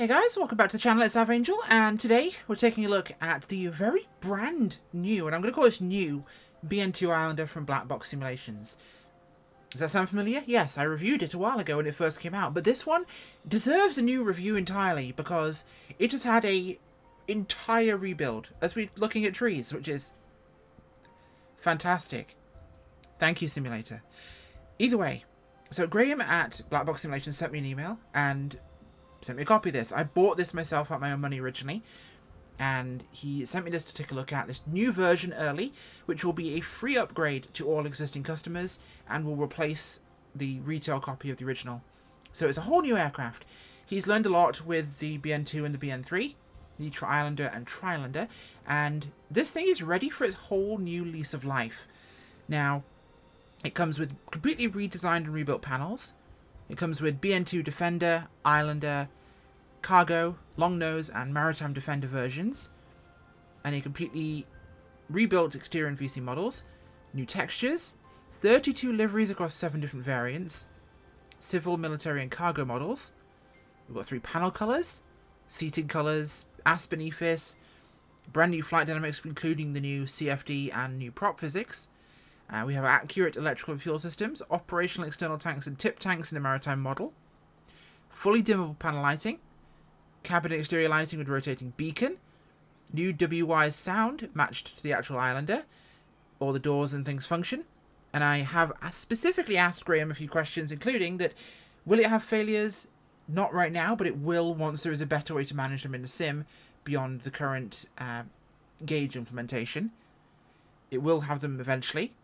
Hey guys, welcome back to the channel, it's Angel, and today we're taking a look at the very brand new, and I'm going to call this new, BN2 Islander from Black Box Simulations. Does that sound familiar? Yes, I reviewed it a while ago when it first came out, but this one deserves a new review entirely because it has had a entire rebuild as we're looking at trees, which is fantastic. Thank you, Simulator. Either way, so Graham at Black Box Simulations sent me an email and sent me a copy of this. I bought this myself out of my own money originally, and he sent me this to take a look at this new version early, which will be a free upgrade to all existing customers and will replace the retail copy of the original. So it's a whole new aircraft. He's learned a lot with the BN2 and the BN3, the Tri-Islander and Tri-Islander, and this thing is ready for its whole new lease of life. Now, it comes with completely redesigned and rebuilt panels. It comes with BN2 Defender, Islander, Cargo, Long Nose, and Maritime Defender versions, and a completely rebuilt exterior and VC models, new textures, 32 liveries across 7 different variants, civil, military, and cargo models. We've got 3 panel colours, seating colours, ASPEN EFIS, brand new flight dynamics including the new CFD and New Prop physics. We have accurate electrical and fuel systems, operational external tanks and tip tanks in the Maritime Model, fully dimmable panel lighting, cabin exterior lighting with rotating beacon, new WWISE sound matched to the actual Islander, all the doors and things function, and I have specifically asked Graham a few questions, including that will it have failures? Not right now, but it will once there is a better way to manage them in the sim beyond the current gauge implementation. It will have them eventually.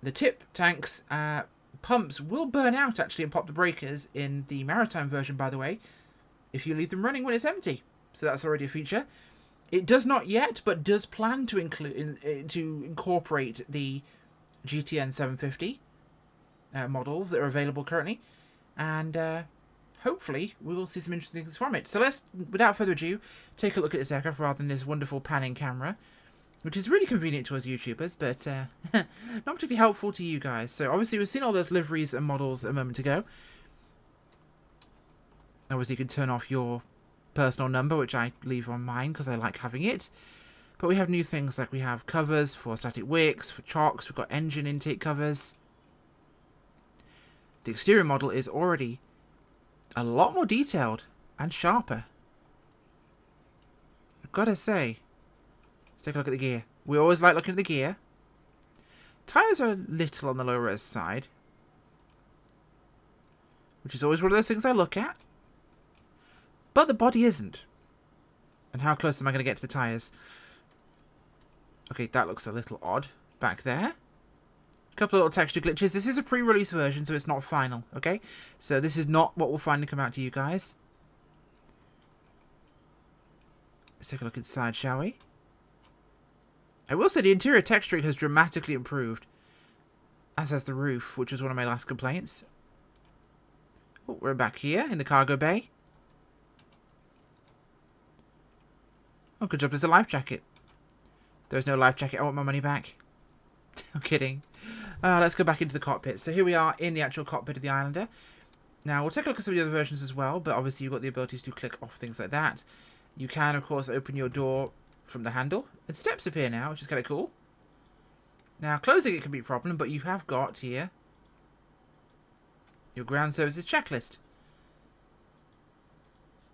The tip tanks pumps will burn out actually and pop the breakers in the Maritime version, by the way, if you leave them running when it's empty. So that's already a feature. It does not yet, but does plan to incorporate the GTN 750 models that are available currently, and hopefully we will see some interesting things from it. So let's, without further ado, take a look at this aircraft rather than this wonderful panning camera, which is really convenient to us YouTubers, but not particularly helpful to you guys. So obviously we've seen all those liveries and models a moment ago. Obviously you can turn off your personal number, which I leave on mine because I like having it. But we have new things like we have covers for static wicks, for chocks, we've got engine intake covers. The exterior model is already a lot more detailed and sharper, I've got to say. Take a look at the gear. We always like looking at the gear. Tyres are a little on the low res side, which is always one of those things I look at. But the body isn't. And how close am I going to get to the tyres? Okay, that looks a little odd back there. A couple of little texture glitches. This is a pre-release version, so it's not final, okay? So this is not what will finally come out to you guys. Let's take a look inside, shall we? I will say the interior texturing has dramatically improved, as has the roof, which was one of my last complaints. Oh, we're back here in the cargo bay. Oh, good job, there's a life jacket. There's no life jacket, I want my money back. I'm kidding. Let's go back into the cockpit. So here we are in the actual cockpit of the Islander. Now, we'll take a look at some of the other versions as well, but obviously you've got the ability to click off things like that. You can, of course, open your door from the handle, and steps appear now, which is kind of cool. Now, closing it can be a problem, but you have got here your ground services checklist.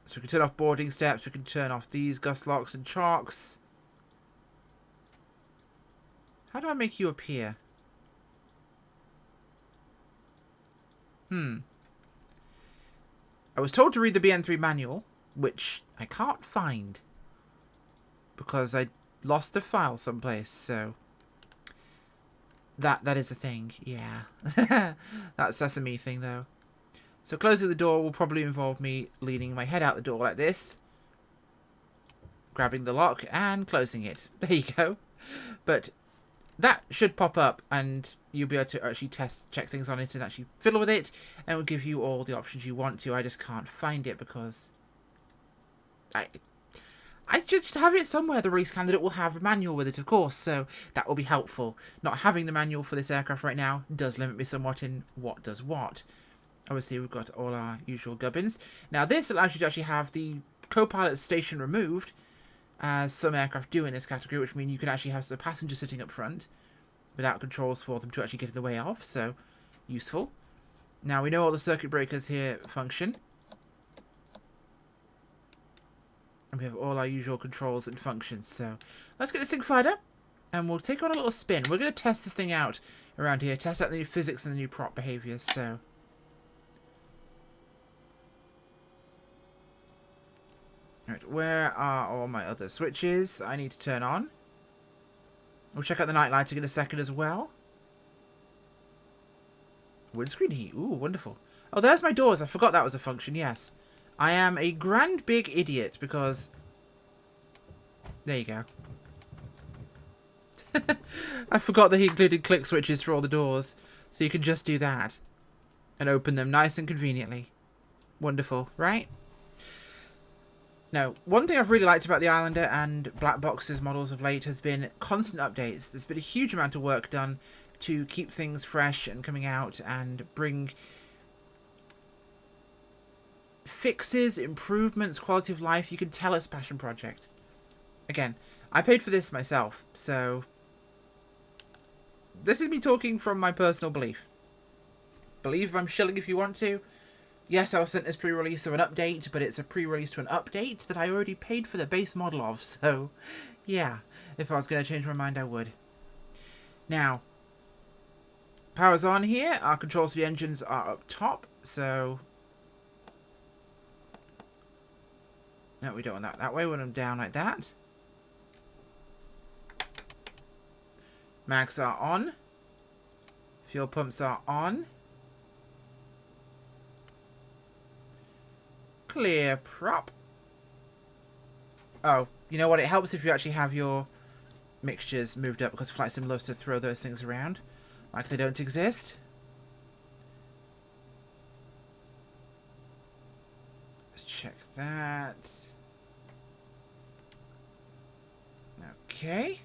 So we can turn off boarding steps, we can turn off these gust locks and chocks. How do I make you appear? I was told to read the BN3 manual, which I can't find, because I lost the file someplace, so that is a thing, yeah. that's a me thing, though. So closing the door will probably involve me leaning my head out the door like this, grabbing the lock, and closing it. There you go. But that should pop up, and you'll be able to actually check things on it and actually fiddle with it, and it will give you all the options you want to. I just can't find it because I just have it somewhere. The release candidate will have a manual with it, of course, so that will be helpful. Not having the manual for this aircraft right now does limit me somewhat in what does what. Obviously, we've got all our usual gubbins. Now, this allows you to actually have the co-pilot station removed, as some aircraft do in this category, which means you can actually have the passenger sitting up front without controls for them to actually get in the way of, so useful. Now, we know all the circuit breakers here function. And we have all our usual controls and functions, so let's get this thing fired up, and we'll take on a little spin. We're going to test this thing out around here, test out the new physics and the new prop behaviors, so... Right, where are all my other switches I need to turn on? We'll check out the night lighting in a second as well. Windscreen heat. Ooh, wonderful. Oh, there's my doors. I forgot that was a function, yes. I am a grand big idiot because... There you go. I forgot that he included click switches for all the doors. So you can just do that. And open them nice and conveniently. Wonderful, right? Now, one thing I've really liked about the Islander and Black Box's models of late has been constant updates. There's been a huge amount of work done to keep things fresh and coming out and bring fixes, improvements, quality of life. You can tell it's a passion project. Again, I paid for this myself, so this is me talking from my personal belief. Believe I'm shilling if you want to. Yes, I was sent this pre-release of an update, but it's a pre-release to an update that I already paid for the base model of, so yeah, if I was going to change my mind, I would. Now, power's on here. Our controls for the engines are up top, so... No, we don't want that that way. We want them down like that. Mags are on. Fuel pumps are on. Clear prop. Oh, you know what? It helps if you actually have your mixtures moved up because Flight Sim loves to throw those things around like they don't exist. Let's check that. Okay.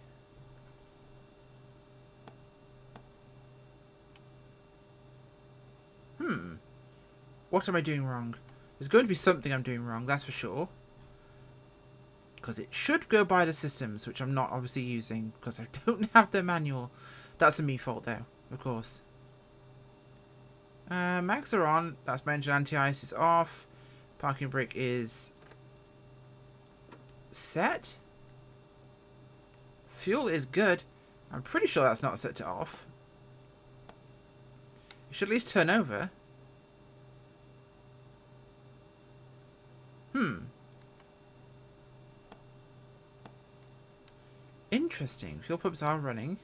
What am I doing wrong? There's going to be something I'm doing wrong, that's for sure. Because it should go by the systems, which I'm not obviously using, because I don't have the manual. That's a me fault, though, of course. Mags are on. That's my engine anti-ice is off. Parking brake is set. Fuel is good. I'm pretty sure that's not set to off. It should at least turn over. Interesting. Fuel pumps are running.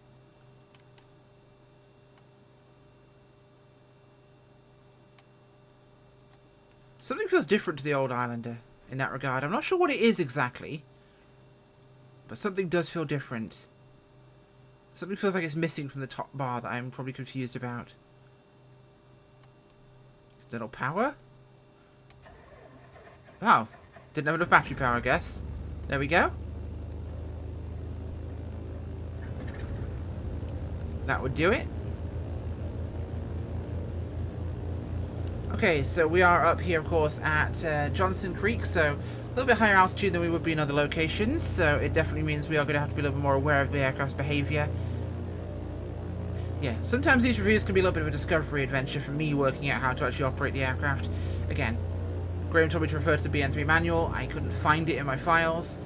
Something feels different to the old Islander in that regard. I'm not sure what it is exactly, but something does feel different. Something feels like it's missing from the top bar that I'm probably confused about. External power? Oh, didn't have enough battery power, I guess. There we go. That would do it. Okay, so we are up here, of course, at Johnson Creek, so a little bit higher altitude than we would be in other locations, so it definitely means we are going to have to be a little bit more aware of the aircraft's behaviour. Yeah, sometimes these reviews can be a little bit of a discovery adventure for me working out how to actually operate the aircraft. Again, Graham told me to refer to the BN3 manual. I couldn't find it in my files.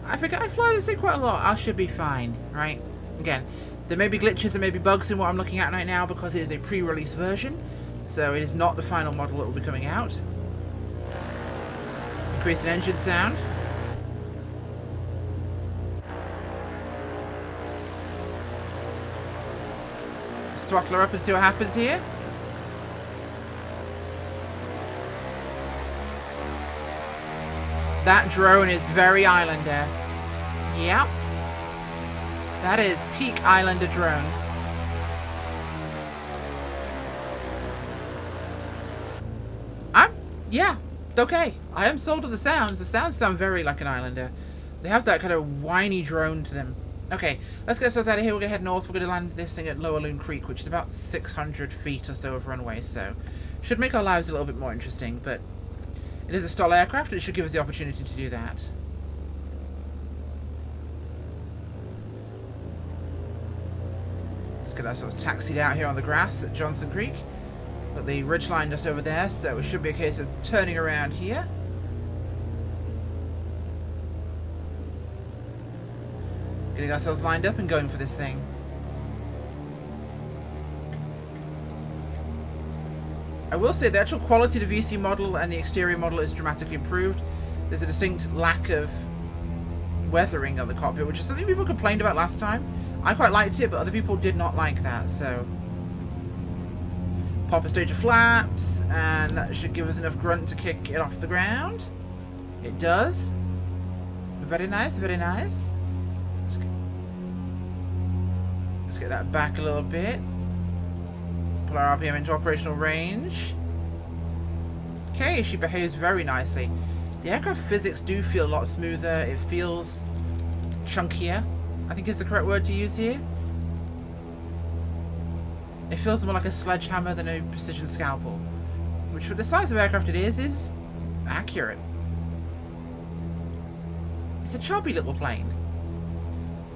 I forget I fly this thing quite a lot. I should be fine, right? Again, there may be glitches, there may be bugs in what I'm looking at right now because it is a pre-release version. So it is not the final model that will be coming out. Increase in engine sound. Let's throttle her up and see what happens here. That drone is very Islander. Yep. That is peak Islander drone. Yeah, okay. I am sold on the sounds. The sounds sound very like an Islander. They have that kind of whiny drone to them. Okay, let's get ourselves out of here. We're going to head north. We're going to land this thing at Lower Loon Creek, which is about 600 feet or so of runway, so Should make our lives a little bit more interesting, but it is a STOL aircraft, and it should give us the opportunity to do that. Let's get ourselves taxied out here on the grass at Johnson Creek. Got the ridgeline just over there, so it should be a case of turning around here. Getting ourselves lined up and going for this thing. I will say the actual quality of the VC model and the exterior model is dramatically improved. There's a distinct lack of weathering on the cockpit, which is something people complained about last time. I quite liked it, but other people did not like that, so... Pop a stage of flaps, and that should give us enough grunt to kick it off the ground. It does. Very nice, very nice. Let's get that back a little bit. Pull our RPM into operational range. Okay, she behaves very nicely. The aircraft physics do feel a lot smoother. It feels chunkier, I think is the correct word to use here. It feels more like a sledgehammer than a precision scalpel, which for the size of aircraft it is accurate. It's a chubby little plane,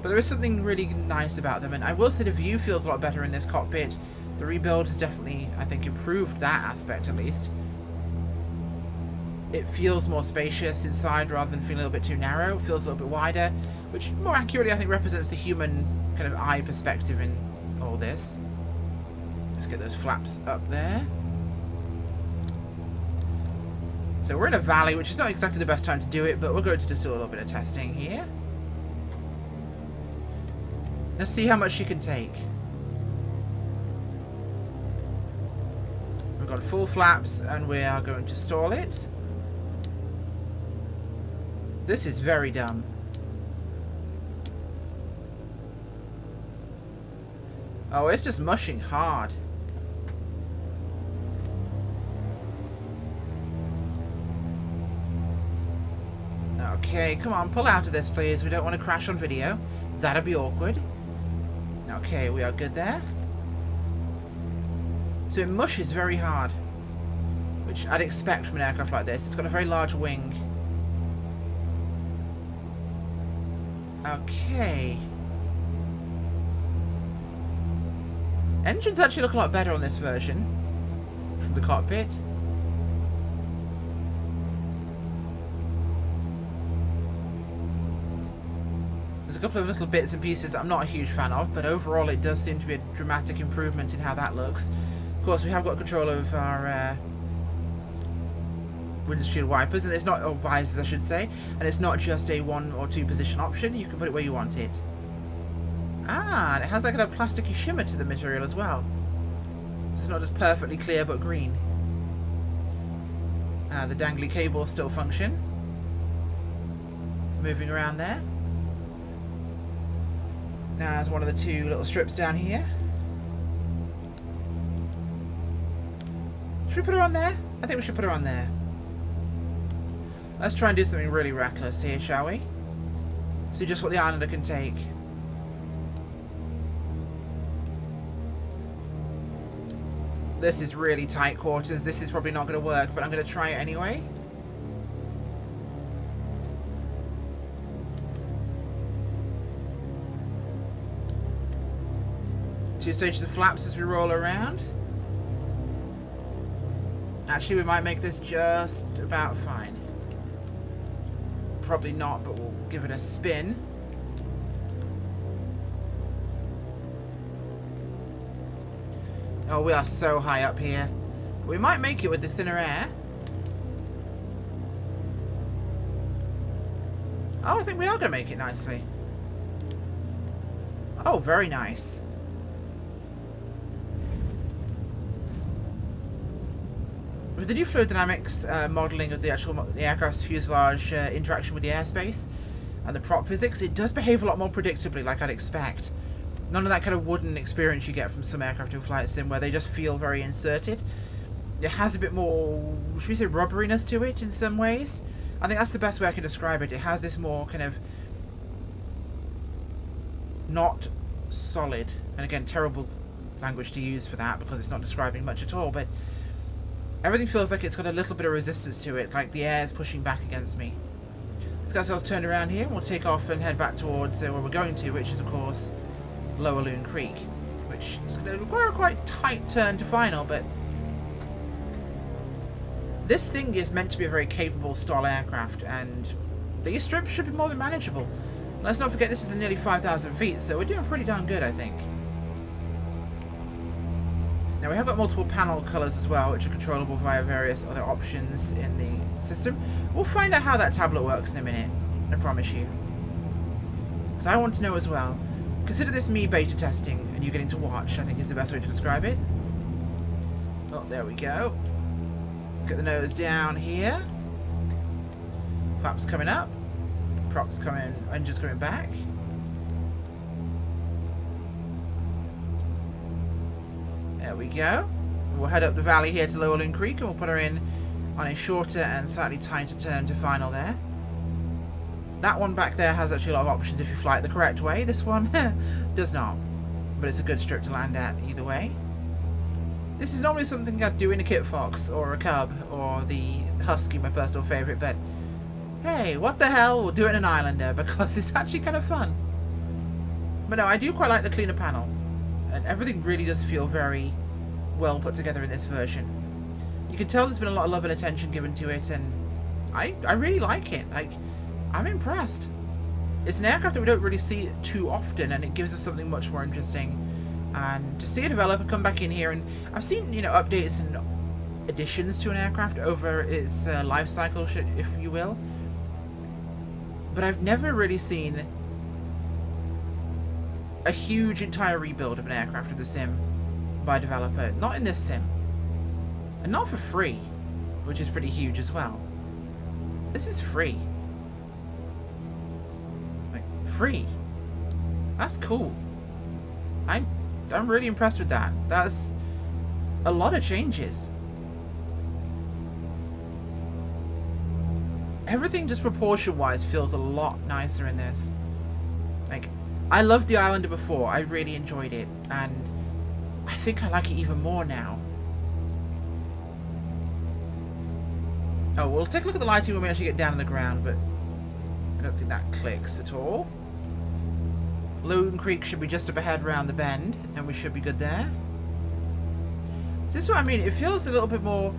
but there is something really nice about them, and I will say the view feels a lot better in this cockpit. The rebuild has definitely, I think, improved that aspect at least. It feels more spacious inside rather than feeling a little bit too narrow. It feels a little bit wider, which more accurately I think represents the human kind of eye perspective in all this. Let's get those flaps up there. So we're in a valley, which is not exactly the best time to do it, but we're going to just do a little bit of testing here. Let's see how much she can take. We've got full flaps, and we are going to stall it. This is very dumb. Oh, it's just mushing hard. Okay, come on, pull out of this, please. We don't want to crash on video. That'd be awkward. Okay, we are good there. So it mushes very hard, which I'd expect from an aircraft like this. It's got a very large wing. Okay. Engines actually look a lot better on this version from the cockpit. There's a couple of little bits and pieces that I'm not a huge fan of, but overall it does seem to be a dramatic improvement in how that looks. Of course, we have got control of our windshield wipers, and it's not, or visors I should say, and it's not just a 1 or 2 position option. You can put it where you want it. Ah, and it has like a plasticky shimmer to the material as well. So it's not just perfectly clear but green. The dangly cables still function. Moving around there. Now there's one of the 2 little strips down here. Should we put her on there? I think we should put her on there. Let's try and do something really reckless here, shall we? See just what the Islander can take. This is really tight quarters. This is probably not going to work, but I'm going to try it anyway. Two stages of flaps as we roll around. Actually, we might make this just about fine. Probably not, but we'll give it a spin. Oh, we are so high up here. We might make it with the thinner air. Oh, I think we are going to make it nicely. Oh, very nice. With the new fluid dynamics modelling of the aircraft's fuselage interaction with the airspace and the prop physics, it does behave a lot more predictably, like I'd expect. None of that kind of wooden experience you get from some aircraft in flight sim where they just feel very inserted. It has a bit more, should we say, rubberiness to it in some ways. I think that's the best way I can describe it. It has this more kind of not solid, and again, terrible language to use for that because it's not describing much at all, but Everything feels like it's got a little bit of resistance to it, like the air is pushing back against me. Let's get ourselves turned around here, and we'll take off and head back towards where we're going to, which is, of course, Lower Loon Creek, which is going to require a quite tight turn to final, but this thing is meant to be a very capable STOL aircraft, and these strips should be more than manageable. Let's not forget this is nearly 5,000 feet, so we're doing pretty darn good, I think. Now we have got multiple panel colours as well, which are controllable via various other options in the system. We'll find out how that tablet works in a minute, I promise you. Because I want to know as well. Consider this me beta testing, and you getting to watch, I think is the best way to describe it. Oh, there we go. Get the nose down here. Flaps coming up. Props coming, engines coming back. There we go. We'll head up the valley here to Lower Loon Creek, and we'll put her in on a shorter and slightly tighter turn to final there. That one back there has actually a lot of options if you fly it the correct way. This one does not. But it's a good strip to land at either way. This is normally something I'd do in a Kit Fox or a Cub or the Husky, my personal favourite, but hey, what the hell, we'll do it in an Islander because it's actually kind of fun. But no, I do quite like the cleaner panel, and everything really does feel very well put together in this version. You can tell there's been a lot of love and attention given to it, and I really like it. Like, I'm impressed. It's an aircraft that we don't really see too often, and it gives us something much more interesting. And to see a developer come back in here, and I've seen, you know, updates and additions to an aircraft over its life cycle, if you will. But I've never really seen a huge entire rebuild of an aircraft with a sim by a developer. Not in this sim. And not for free, which is pretty huge as well. This is free. Like, free. That's cool. I'm really impressed with that. That's a lot of changes. Everything just proportion-wise feels a lot nicer in this. Like, I loved the Islander before. I really enjoyed it. And I think I like it even more now. Oh, we'll take a look at the lighting when we actually get down on the ground, but I don't think that clicks at all. Loon Creek should be just up ahead round the bend, and we should be good there. So this is what I mean. It feels a little bit more...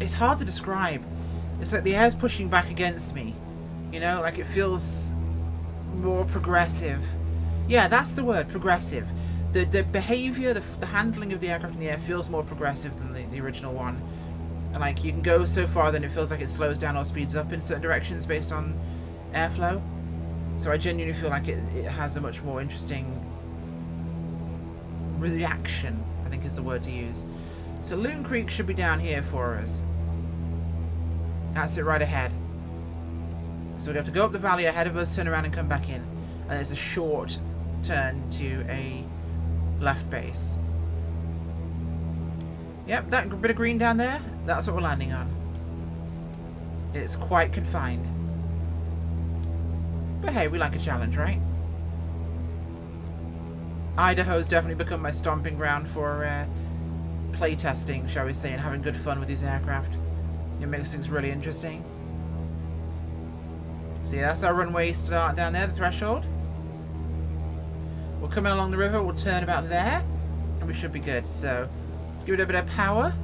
It's hard to describe. It's like the air's pushing back against me. You know, like it feels more progressive. Yeah, that's the word, progressive. The behaviour, the handling of the aircraft in the air feels more progressive than the original one. And like, you can go so far then it feels like it slows down or speeds up in certain directions based on airflow. So I genuinely feel like it has a much more interesting reaction, I think is the word to use. So Loon Creek should be down here for us. That's it right ahead. So we have to go up the valley ahead of us, turn around and come back in. And it's a short turn to a left base. Yep, that bit of green down there, that's what we're landing on. It's quite confined. But hey, we like a challenge, right? Idaho's definitely become my stomping ground for playtesting, shall we say, and having good fun with these aircraft. It makes things really interesting. So yeah, that's our runway start down there, the threshold. We'll come in along the river, we'll turn about there, and we should be good. So, give it a bit of power.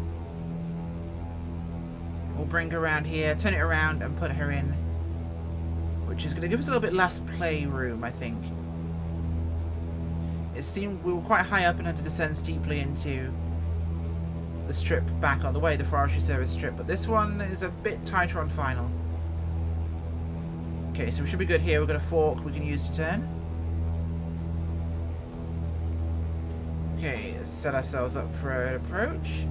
We'll bring her around here, turn it around, and put her in, which is going to give us a little bit less playroom, I think. It seemed we were quite high up and had to descend steeply into the strip back on the way, the Forestry Service strip, but this one is a bit tighter on final. Okay, so we should be good here. We've got a fork we can use to turn. Okay, let's set ourselves up for an approach.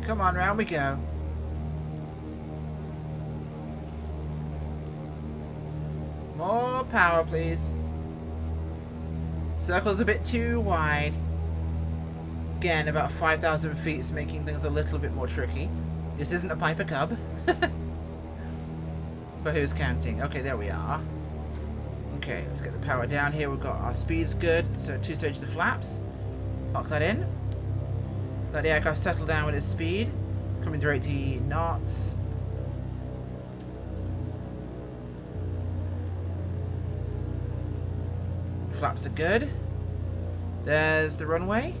Come on, round we go. More power, please. Circle's a bit too wide. Again, about 5,000 feet is making things a little bit more tricky. This isn't a Piper Cub. But who's counting? Okay, there we are. Okay, let's get the power down here. We've got our speeds good. So 2 stages of flaps. Lock that in. Let the aircraft settle down with its speed. Coming through 80 knots. Flaps are good. There's the runway.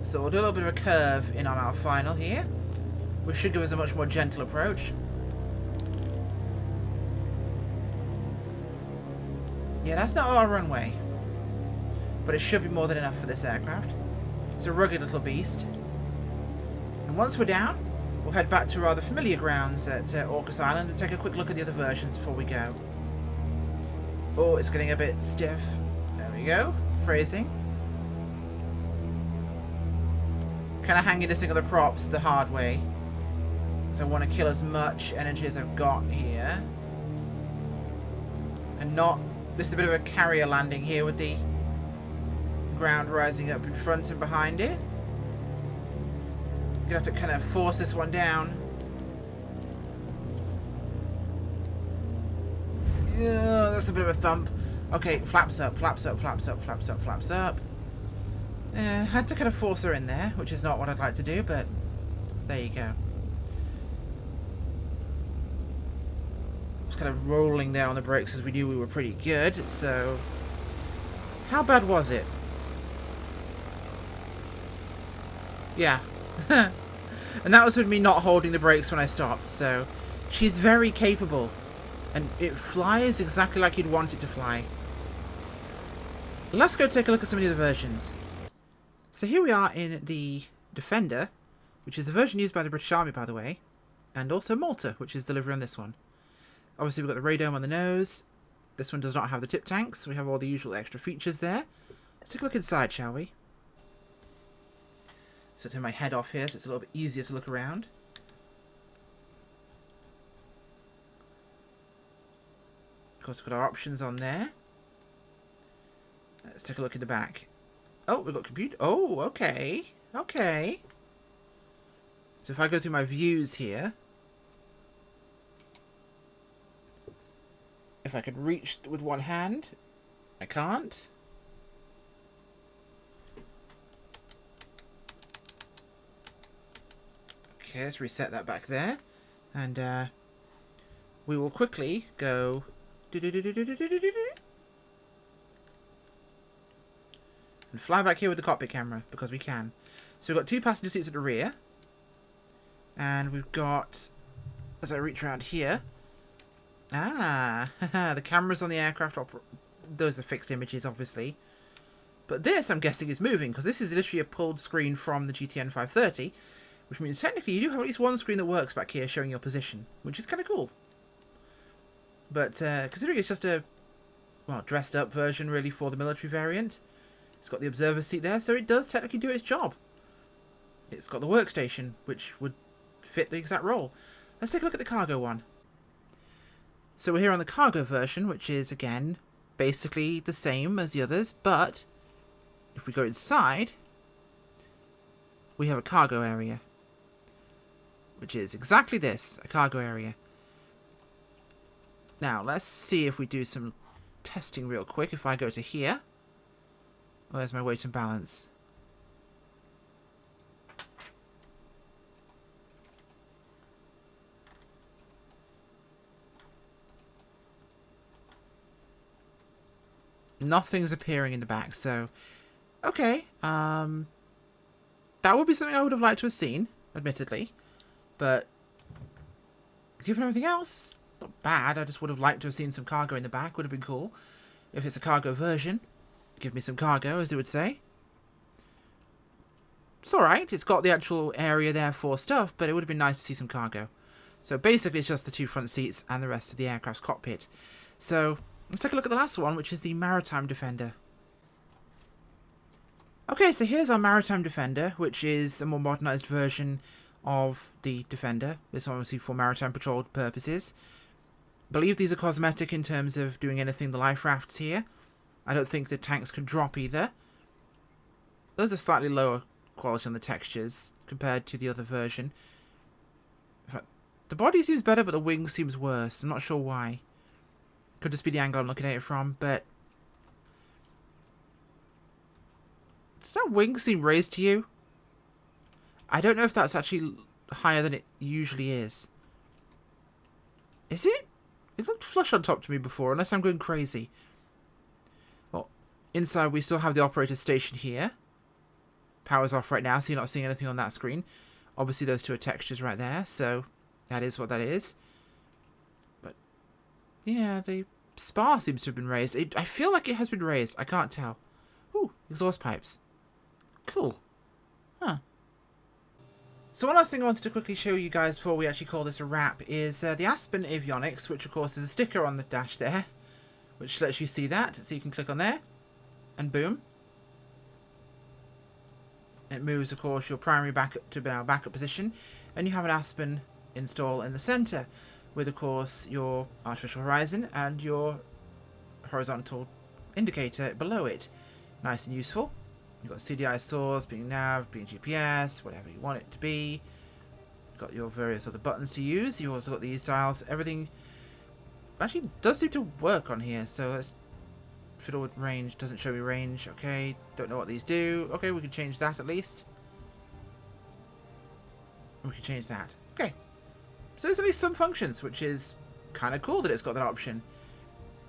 So we'll do a little bit of a curve in on our final here, which should give us a much more gentle approach. Yeah, that's not a lot of runway, but it should be more than enough for this aircraft. It's a rugged little beast. And once we're down, we'll head back to rather familiar grounds at Orcas Island and take a quick look at the other versions before we go. Oh, it's getting a bit stiff. There we go. Phrasing. Kind of hanging this thing on the props the hard way. So I want to kill as much energy as I've got here. And not... This is a bit of a carrier landing here with the ground rising up in front and behind it. Gonna have to kind of force this one down. Yeah, that's a bit of a thump. Okay, flaps up, flaps up, flaps up, flaps up, flaps up. Had to kind of force her in there, which is not what I'd like to do, but there you go. Just kind of rolling there on the brakes as we knew we were pretty good, so... How bad was it? Yeah. And that was with me not holding the brakes when I stopped, so... She's very capable. And it flies exactly like you'd want it to fly. Let's go take a look at some of the other versions. So here we are in the Defender, which is the version used by the British Army, by the way. And also Malta, which is the livery on this one. Obviously we've got the radome on the nose. This one does not have the tip tanks. We have all the usual extra features there. Let's take a look inside, shall we? So turn my head off here so it's a little bit easier to look around. Of course, we've got our options on there. Let's take a look at the back. Oh, we've got computer. Oh, okay. Okay. So if I go through my views here. If I could reach with one hand. I can't. Okay, let's reset that back there. And we will quickly go... and fly back here with the cockpit camera, because we can. So we've got 2 passenger seats at the rear. And we've got, as I reach around here... Ah, the cameras on the aircraft, those are fixed images, obviously. But this, I'm guessing, is moving, because this is literally a pulled screen from the GTN 530, which means technically you do have at least one screen that works back here showing your position, which is kind of cool. But considering it's just a, well, dressed up version really for the military variant, it's got the observer seat there, so it does technically do its job. It's got the workstation, which would fit the exact role. Let's take a look at the cargo one. So we're here on the cargo version, which is, again, basically the same as the others, but if we go inside, we have a cargo area, which is exactly this, a cargo area. Now, let's see if we do some testing real quick. If I go to here, where's my weight and balance? Nothing's appearing in the back, so... Okay, that would be something I would have liked to have seen, admittedly. But, given everything else, not bad. I just would have liked to have seen some cargo in the back. Would have been cool. If it's a cargo version, give me some cargo, as they would say. It's alright. It's got the actual area there for stuff, but it would have been nice to see some cargo. So basically it's just the 2 front seats and the rest of the aircraft's cockpit. So let's take a look at the last one, which is the Maritime Defender. Okay, so here's our Maritime Defender, which is a more modernised version of the Defender. This one obviously for maritime patrol purposes. I believe these are cosmetic in terms of doing anything the life rafts here. I don't think the tanks could drop either. Those are slightly lower quality on the textures compared to the other version. In fact, The body seems better, but the wing seems worse. I'm not sure why. Could just be the angle I'm looking at it from, but... Does that wing seem raised to you? I don't know if that's actually higher than it usually is. Is it? It looked flush on top to me before, unless I'm going crazy. Well, inside we still have the operator station here. Power's off right now, so you're not seeing anything on that screen. Obviously those two are textures right there, so that is what that is. But, yeah, the spar seems to have been raised. I feel like it has been raised. I can't tell. Ooh, exhaust pipes. Cool. Huh. So one last thing I wanted to quickly show you guys before we actually call this a wrap is the ASPEN avionics, which of course is a sticker on the dash there, which lets you see that. So you can click on there, and boom. It moves, of course, your primary backup to now backup position, and you have an ASPEN install in the center, with, of course, your artificial horizon and your horizontal indicator below it. Nice and useful. You've got CDI source, being nav, being GPS, whatever you want it to be. You've got your various other buttons to use. You've also got these dials. Everything actually does seem to work on here. So let's fiddle with range. Doesn't show me range. Okay, don't know what these do. Okay, we can change that at least. We can change that. Okay. So there's at least some functions, which is kind of cool that it's got that option.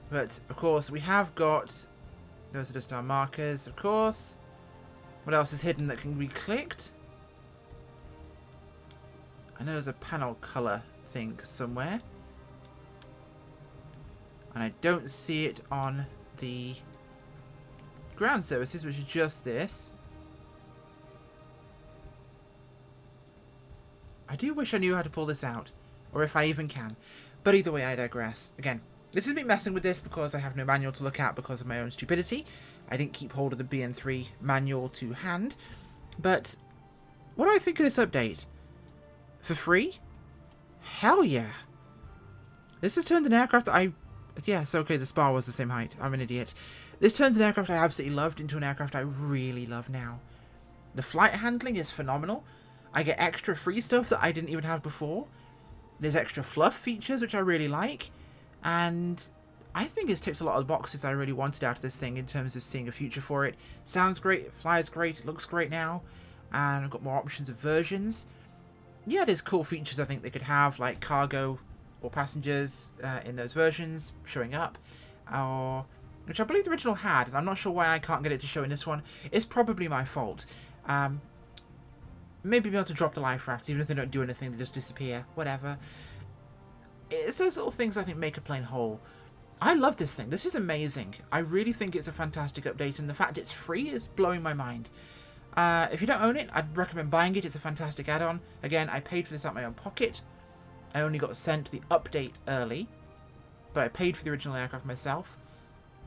But, of course, we have got... Those are just our markers, of course. What else is hidden that can be clicked? I know there's a panel color thing somewhere. And I don't see it on the ground services, which is just this. I do wish I knew how to pull this out. Or if I even can. But either way, I digress. Again, this is me messing with this because I have no manual to look at because of my own stupidity. I didn't keep hold of the BN3 manual to hand. But what do I think of this update? For free? Hell yeah. This has turned an aircraft that I... Yes, okay, the spar was the same height. I'm an idiot. This turns an aircraft I absolutely loved into an aircraft I really love now. The flight handling is phenomenal. I get extra free stuff that I didn't even have before. There's extra fluff features, which I really like. And I think it's ticked a lot of the boxes I really wanted out of this thing in terms of seeing a future for it. Sounds great, it flies great, it looks great now. And I've got more options of versions. Yeah, there's cool features I think they could have, like cargo or passengers in those versions showing up. Or, which I believe the original had, and I'm not sure why I can't get it to show in this one. It's probably my fault. Maybe be able to drop the life rafts, even if they don't do anything, they just disappear. Whatever. It's those little things I think make a plane whole. I love this thing. This is amazing. I really think it's a fantastic update, and the fact it's free is blowing my mind. If you don't own it, I'd recommend buying it. It's a fantastic add-on. Again, I paid for this out of my own pocket. I only got sent the update early, but I paid for the original aircraft myself.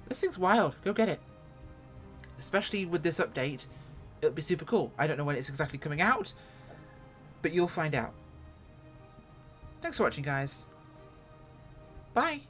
This thing's wild. Go get it. Especially with this update, it'll be super cool. I don't know when it's exactly coming out, but you'll find out. Thanks for watching, guys. Bye.